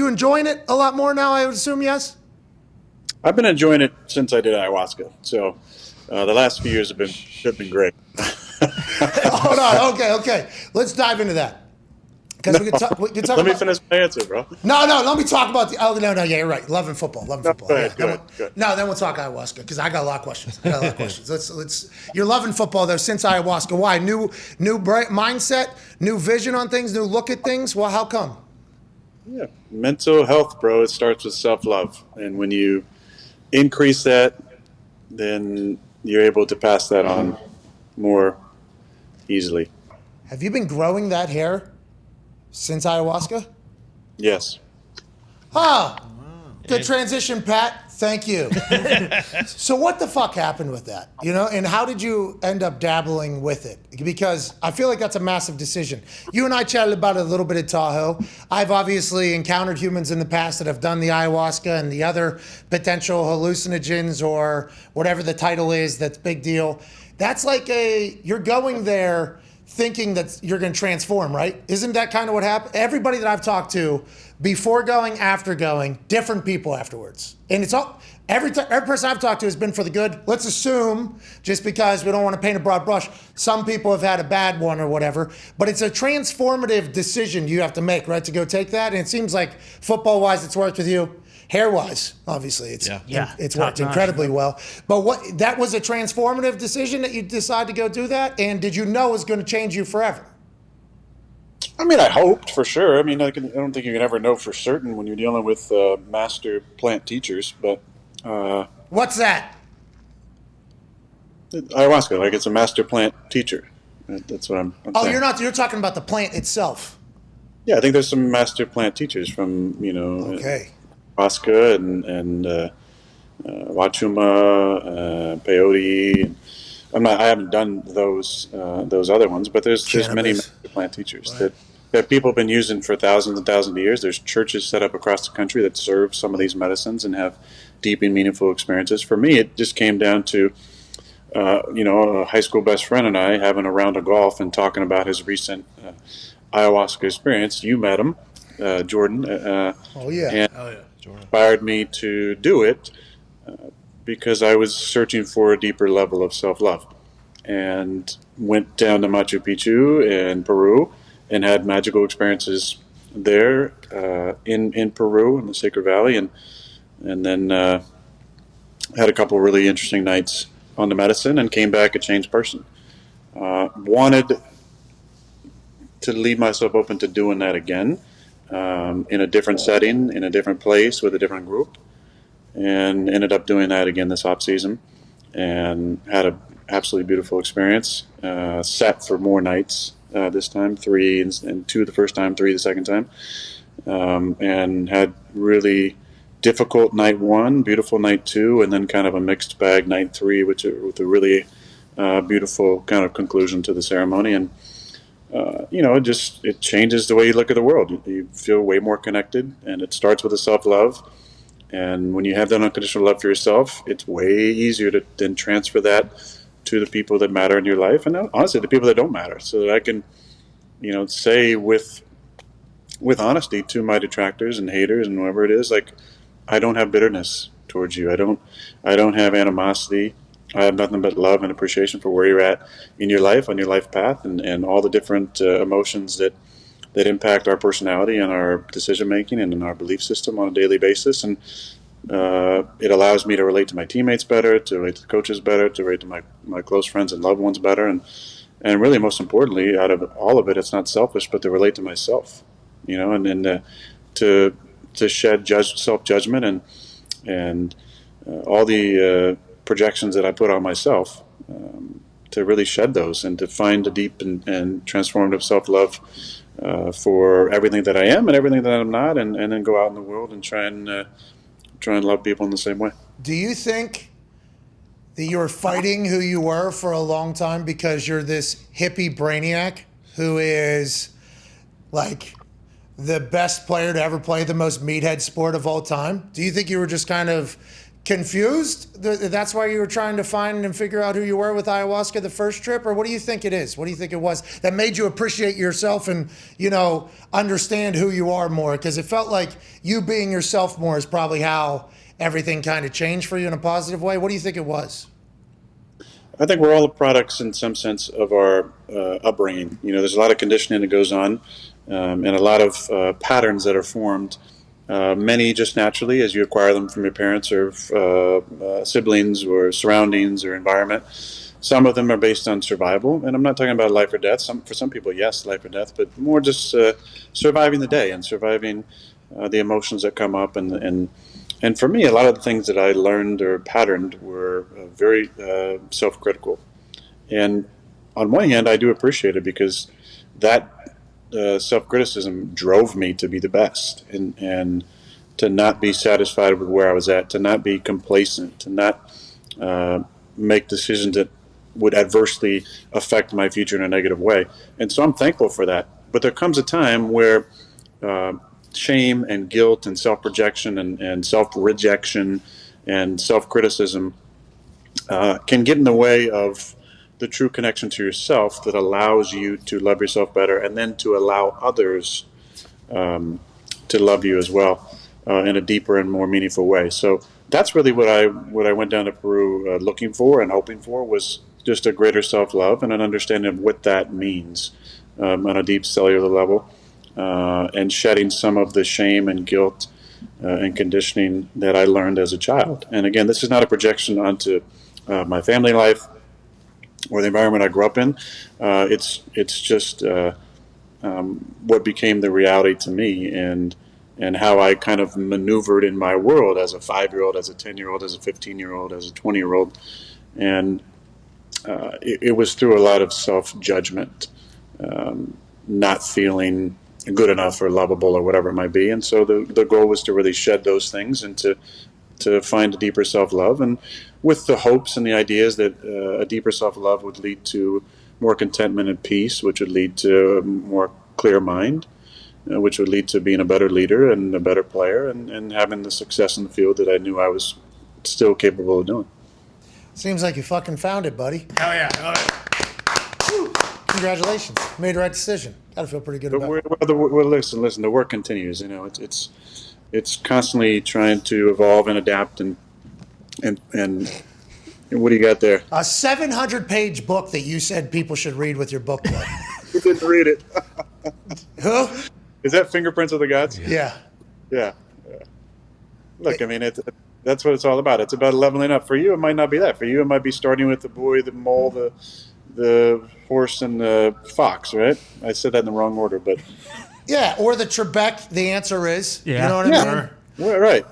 you enjoying it a lot more now, I would assume, yes? I've been enjoying it since I did ayahuasca. So the last few years have been great. Hold on. Okay. Let's dive into that. Because we can talk Let me finish my answer, bro. No. Let me talk about the. Oh no. Yeah, you're right. Loving football. Go ahead. No, then we'll talk ayahuasca because I got a lot of questions. Let's. You're loving football though since ayahuasca. Why? New mindset, new vision on things, new look at things. Well, how come? Yeah, mental health, bro. It starts with self-love, and when you increase that, then you're able to pass that on more easily. Have you been growing that hair since ayahuasca? Yes. Good transition, Pat. Thank you. So what the fuck happened with that? And how did you end up dabbling with it? Because I feel like that's a massive decision. You and I chatted about it a little bit at Tahoe. I've obviously encountered humans in the past that have done the ayahuasca and the other potential hallucinogens or whatever the title is, that's big deal. That's like you're going there thinking that you're going to transform, right? Isn't that kind of what happened? Everybody that I've talked to, before going, after going, different people afterwards. And it's all, every person I've talked to has been for the good. Let's assume, just because we don't want to paint a broad brush, some people have had a bad one or whatever, but it's a transformative decision you have to make, right, to go take that. And it seems like football-wise, it's worked with you. Hair-wise, obviously, it's worked incredibly well. But that was a transformative decision that you decided to go do that? And did you know it was going to change you forever? I mean, I hoped for sure. I mean, I don't think you can ever know for certain when you're dealing with master plant teachers. But what's that? Ayahuasca, like it's a master plant teacher. That's what I'm saying. You're talking about the plant itself. Yeah, I think there's some master plant teachers from Okay. Ayahuasca and Wachuma, peyote. I haven't done those other ones, but there's many master plant teachers that people have been using for thousands and thousands of years. There's churches set up across the country that serve some of these medicines and have deep and meaningful experiences. For me, it just came down to a high school best friend and I having a round of golf and talking about his recent ayahuasca experience. You met him, Jordan. Jordan. Inspired me to do it because I was searching for a deeper level of self-love, and went down to Machu Picchu in Peru and had magical experiences there in Peru in the Sacred Valley, and then had a couple really interesting nights on the medicine and came back a changed person. Wanted to leave myself open to doing that again. In a different setting, in a different place, with a different group, and ended up doing that again this off season, and had an absolutely beautiful experience. Set for more nights this time, 3 and 2 the first time, 3 the second time, and had really difficult night 1, beautiful night 2, and then kind of a mixed bag night 3, with a really beautiful kind of conclusion to the ceremony. And it changes the way you look at the world. You feel way more connected, and it starts with a self-love. And when you have that unconditional love for yourself, it's way easier to then transfer that to the people that matter in your life, and honestly, the people that don't matter, so that I can, say with honesty to my detractors and haters and whoever it is, like, I don't have bitterness towards you. I don't have animosity. I have nothing but love and appreciation for where you're at in your life, on your life path, and all the different emotions that impact our personality and our decision making and in our belief system on a daily basis. And it allows me to relate to my teammates better, to relate to the coaches better, to relate to my close friends and loved ones better, and really, most importantly, out of all of it, it's not selfish, but to relate to myself, and then to shed self-judgment and all the projections that I put on myself, to really shed those and to find a deep and transformative self-love for everything that I am and everything that I'm not, and then go out in the world and try and love people in the same way. Do you think that you were fighting who you were for a long time because you're this hippie brainiac who is like the best player to ever play the most meathead sport of all time? Do you think you were just kind of confused? That's why you were trying to find and figure out who you were with ayahuasca the first trip? Or what do you think it is? What do you think it was that made you appreciate yourself and, understand who you are more? Because it felt like you being yourself more is probably how everything kind of changed for you in a positive way. What do you think it was? I think we're all the products in some sense of our upbringing. There's a lot of conditioning that goes on, and a lot of patterns that are formed. Many just naturally as you acquire them from your parents or siblings or surroundings or environment. Some of them are based on survival, and I'm not talking about life or death. For some people, yes, life or death, but more just surviving the day and surviving the emotions that come up. And for me, a lot of the things that I learned or patterned were very self-critical. And on one hand, I do appreciate it because that self-criticism drove me to be the best and to not be satisfied with where I was at, to not be complacent, to not make decisions that would adversely affect my future in a negative way. And so I'm thankful for that. But there comes a time where shame and guilt and self-projection and self-rejection and self-criticism can get in the way of the true connection to yourself that allows you to love yourself better and then to allow others to love you as well in a deeper and more meaningful way. So that's really what I went down to Peru looking for and hoping for, was just a greater self-love and an understanding of what that means on a deep cellular level, and shedding some of the shame and guilt and conditioning that I learned as a child. And again, this is not a projection onto my family life or the environment I grew up in. It's just what became the reality to me, and how I kind of maneuvered in my world as a 5-year-old, as a 10-year-old, as a 15-year-old, as a 20-year-old. And it was through a lot of self-judgment, not feeling good enough or lovable or whatever it might be. And so the goal was to really shed those things and to find a deeper self-love, and with the hopes and the ideas that a deeper self-love would lead to more contentment and peace, which would lead to a more clear mind, which would lead to being a better leader and a better player, and having the success in the field that I knew I was still capable of doing. Seems like you fucking found it, buddy. Hell yeah. All right. Congratulations. Made the right decision. Gotta feel pretty good But about it. well, listen, the work continues. It's constantly trying to evolve and adapt, and what do you got there? A 700-page book that you said people should read with your book club. Who didn't read it? Who? Is that Fingerprints of the Gods? Yeah. Yeah. Look, I mean, that's what it's all about. It's about leveling up. For you, it might not be that. For you, it might be starting with the boy, the mole, the horse, and the fox, right? I said that in the wrong order, but... Yeah, or the Trebek, the answer is. Yeah. You know what I mean? Right.